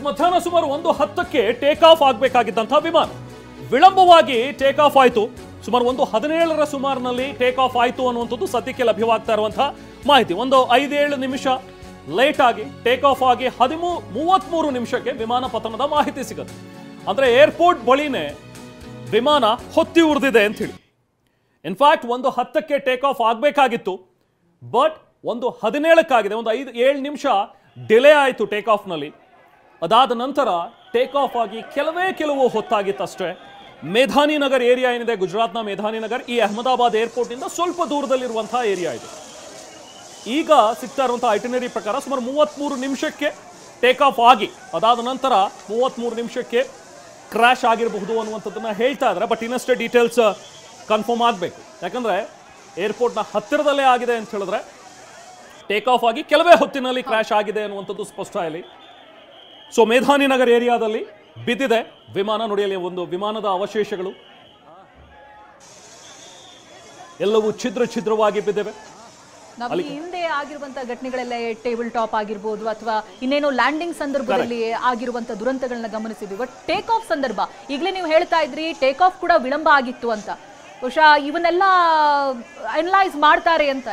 ಮಧ್ಯಾಹ್ನ ಸುಮಾರು 1:10ಕ್ಕೆ take off ಆಗಬೇಕಾಗಿದ್ದಂಥ ವಿಮಾನ ವಿಳಂಬವಾಗಿ ಟೇಕ್ ಆಫ್ ಆಯಿತು. ಸುಮಾರು 1:17ರ ಸುಮಾರಿನಲ್ಲಿ ಟೇಕ್ ಆಫ್ ಆಯಿತು ಅನ್ನುವಂಥದ್ದು ಸದ್ಯಕ್ಕೆ ಲಭ್ಯವಾಗ್ತಾ ಇರುವಂತಹ ಮಾಹಿತಿ. 5-7 ನಿಮಿಷ ಲೇಟ್ ಆಗಿ ಟೇಕ್ ಆಫ್ ಆಗಿ 33 ನಿಮಿಷಕ್ಕೆ ವಿಮಾನ ಪತನದ ಮಾಹಿತಿ ಸಿಗುತ್ತೆ. ಅಂದ್ರೆ ಏರ್ಪೋರ್ಟ್ ಬಳಿನೇ ವಿಮಾನ ಹೊತ್ತಿ ಉರಿದಿದೆ ಅಂತ ಹೇಳಿ. ಇನ್ಫ್ಯಾಕ್ಟ್ 1:10ಕ್ಕೆ ಟೇಕ್ ಆಫ್ ಆಗಬೇಕಾಗಿತ್ತು, ಬಟ್ 1:17ಕ್ಕಾಗಿದೆ. 5-7 ನಿಮಿಷ ಡಿಲೇ ಆಯಿತು ಟೇಕ್ ಆಫ್ನಲ್ಲಿ. ಅದಾದ ನಂತರ ಟೇಕ್ ಆಫ್ ಆಗಿ ಕೆಲವು ಹೊತ್ತಾಗಿತ್ತಷ್ಟೇ. ಮೇಧಾನಿ ನಗರ್ ಏರಿಯಾ ಏನಿದೆ, ಗುಜರಾತ್ನ ಮೇಧಾನಿ ನಗರ್, ಈ ಅಹಮದಾಬಾದ್ ಏರ್ಪೋರ್ಟ್ನಿಂದ ಸ್ವಲ್ಪ ದೂರದಲ್ಲಿರುವಂತಹ ಏರಿಯಾ ಇದು. ಈಗ ಸಿಗ್ತಾ ಇರುವಂತಹ ಐಟಿನರಿ ಪ್ರಕಾರ ಸುಮಾರು 33 ನಿಮಿಷಕ್ಕೆ ಟೇಕ್ ಆಫ್ ಆಗಿ ಅದಾದ ನಂತರ 33 ನಿಮಿಷಕ್ಕೆ ಕ್ರ್ಯಾಶ್ ಆಗಿರಬಹುದು ಅನ್ನುವಂಥದ್ದನ್ನ ಹೇಳ್ತಾ ಇದ್ದಾರೆ. ಬಟ್ ಇನ್ನಷ್ಟೇ ಡೀಟೇಲ್ಸ್ ಕನ್ಫರ್ಮ್ ಆಗಬೇಕು. ಯಾಕಂದ್ರೆ ಏರ್ಪೋರ್ಟ್ನ ಹತ್ತಿರದಲ್ಲೇ ಆಗಿದೆ ಅಂತ ಹೇಳಿದ್ರೆ ಟೇಕ್ ಆಫ್ ಆಗಿ ಕೆಲವೇ ಹೊತ್ತಿನಲ್ಲಿ ಕ್ರ್ಯಾಶ್ ಆಗಿದೆ ಅನ್ನುವಂಥದ್ದು ಸ್ಪಷ್ಟ ಇಲ್ಲಿ. ಸೊ ಮೇಧಾನಿ ನಗರ್ ಏರಿಯಾದಲ್ಲಿ ಬಿದ್ದಿದೆ ವಿಮಾನ. ನೋಡಿ, ಅಲ್ಲಿ ಒಂದು ವಿಮಾನದ ಅವಶೇಷಗಳು ಎಲ್ಲವೂ ಛಿದ್ರವಾಗಿ ಬಿದ್ದಿವೆ. ನಮಗೆ ಹಿಂದೆ ಆಗಿರುವಂತಹ ಘಟನೆಗಳೆಲ್ಲ ಟೇಬಲ್ ಟಾಪ್ ಆಗಿರ್ಬೋದು ಅಥವಾ ಇನ್ನೇನೋ ಲ್ಯಾಂಡಿಂಗ್ ಸಂದರ್ಭದಲ್ಲಿ ಆಗಿರುವಂತ ದುರಂತಗಳನ್ನ ಗಮನಿಸಿದ್ವಿ. ಬಟ್ ಟೇಕ್ ಆಫ್ ಸಂದರ್ಭ ಈಗಲೇ ನೀವು ಹೇಳ್ತಾ ಇದ್ರಿ ಟೇಕ್ ಆಫ್ ಕೂಡ ವಿಳಂಬ ಆಗಿತ್ತು ಅಂತ. ಬಹುಶಃ ಇವನ್ನೆಲ್ಲ ಅನಲೈಸ್ ಮಾಡ್ತಾರೆ ಅಂತ.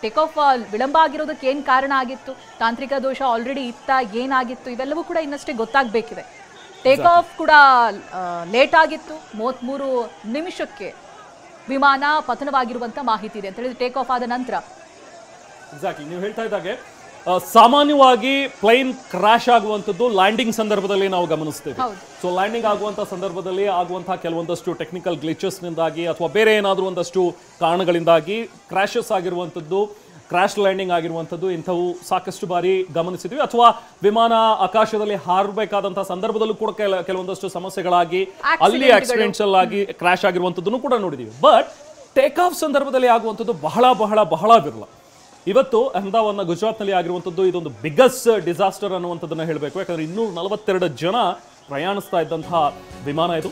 ಟೇಕ್ ಆಫ್ ವಿಳಂಬ ಆಗಿರೋದಕ್ಕೆ ಏನ್ ಕಾರಣ ಆಗಿತ್ತು, ತಾಂತ್ರಿಕ ದೋಷ ಆಲ್ರೆಡಿ ಇತ್ತ, ಏನಾಗಿತ್ತು, ಇವೆಲ್ಲವೂ ಕೂಡ ಇನ್ನಷ್ಟೇ ಗೊತ್ತಾಗಬೇಕಿದೆ. ಟೇಕ್ ಆಫ್ ಕೂಡ ಲೇಟ್ ಆಗಿತ್ತು. 33 ನಿಮಿಷಕ್ಕೆ ವಿಮಾನ ಪತನವಾಗಿರುವಂತ ಮಾಹಿತಿ ಇದೆ ಅಂತ ಹೇಳಿದ್ರೆ ಟೇಕ್ ಆಫ್ ಆದ ನಂತರ. ಎಕ್ಸಾಕ್ಟ್ಲಿ ನೀವು ಹೇಳ್ತಾ ಇದ್ದಾಗೆ ಸಾಮಾನ್ಯವಾಗಿ ಪ್ಲೈನ್ ಕ್ರಾಶ್ ಆಗುವಂಥದ್ದು ಲ್ಯಾಂಡಿಂಗ್ ಸಂದರ್ಭದಲ್ಲಿ ನಾವು ಗಮನಿಸ್ತೇವೆ. ಸೊ ಲ್ಯಾಂಡಿಂಗ್ ಆಗುವಂತಹ ಸಂದರ್ಭದಲ್ಲಿ ಆಗುವಂತಹ ಕೆಲವೊಂದಷ್ಟು ಟೆಕ್ನಿಕಲ್ ಗ್ಲಿಚಸ್ನಿಂದಾಗಿ ಅಥವಾ ಬೇರೆ ಏನಾದರೂ ಒಂದಷ್ಟು ಕಾರಣಗಳಿಂದಾಗಿ ಕ್ರಾಶಸ್ ಆಗಿರುವಂಥದ್ದು, ಕ್ರಾಶ್ ಲ್ಯಾಂಡಿಂಗ್ ಆಗಿರುವಂಥದ್ದು ಇಂಥವು ಸಾಕಷ್ಟು ಬಾರಿ ಗಮನಿಸಿದ್ವಿ. ಅಥವಾ ವಿಮಾನ ಆಕಾಶದಲ್ಲಿ ಹಾರಬೇಕಾದಂತಹ ಸಂದರ್ಭದಲ್ಲೂ ಕೂಡ ಕೆಲವೊಂದಷ್ಟು ಸಮಸ್ಯೆಗಳಾಗಿ ಅಲ್ಲಿ ಆಕ್ಸಿಡೆಂಟ್ಸ್ ಆಗಿ ಕ್ರಾಶ್ ಆಗಿರುವಂಥದ್ದನ್ನು ಕೂಡ ನೋಡಿದೀವಿ. ಬಟ್ ಟೇಕ್ ಆಫ್ ಸಂದರ್ಭದಲ್ಲಿ ಆಗುವಂಥದ್ದು ಬಹಳ ವಿರಳ. ಇವತ್ತು ಅಹಮದಾಬಾದ್ನ ಗುಜರಾತ್ನಲ್ಲಿ ಆಗಿರುವಂಥದ್ದು ಇದೊಂದು ಬಿಗ್ಗೆಸ್ಟ್ ಡಿಸಾಸ್ಟರ್ ಅನ್ನುವಂಥದ್ದನ್ನ ಹೇಳಬೇಕು. ಯಾಕಂದ್ರೆ 242 ಜನ ಪ್ರಯಾಣಿಸ್ತಾ ಇದ್ದಂತಹ ವಿಮಾನ ಇದು.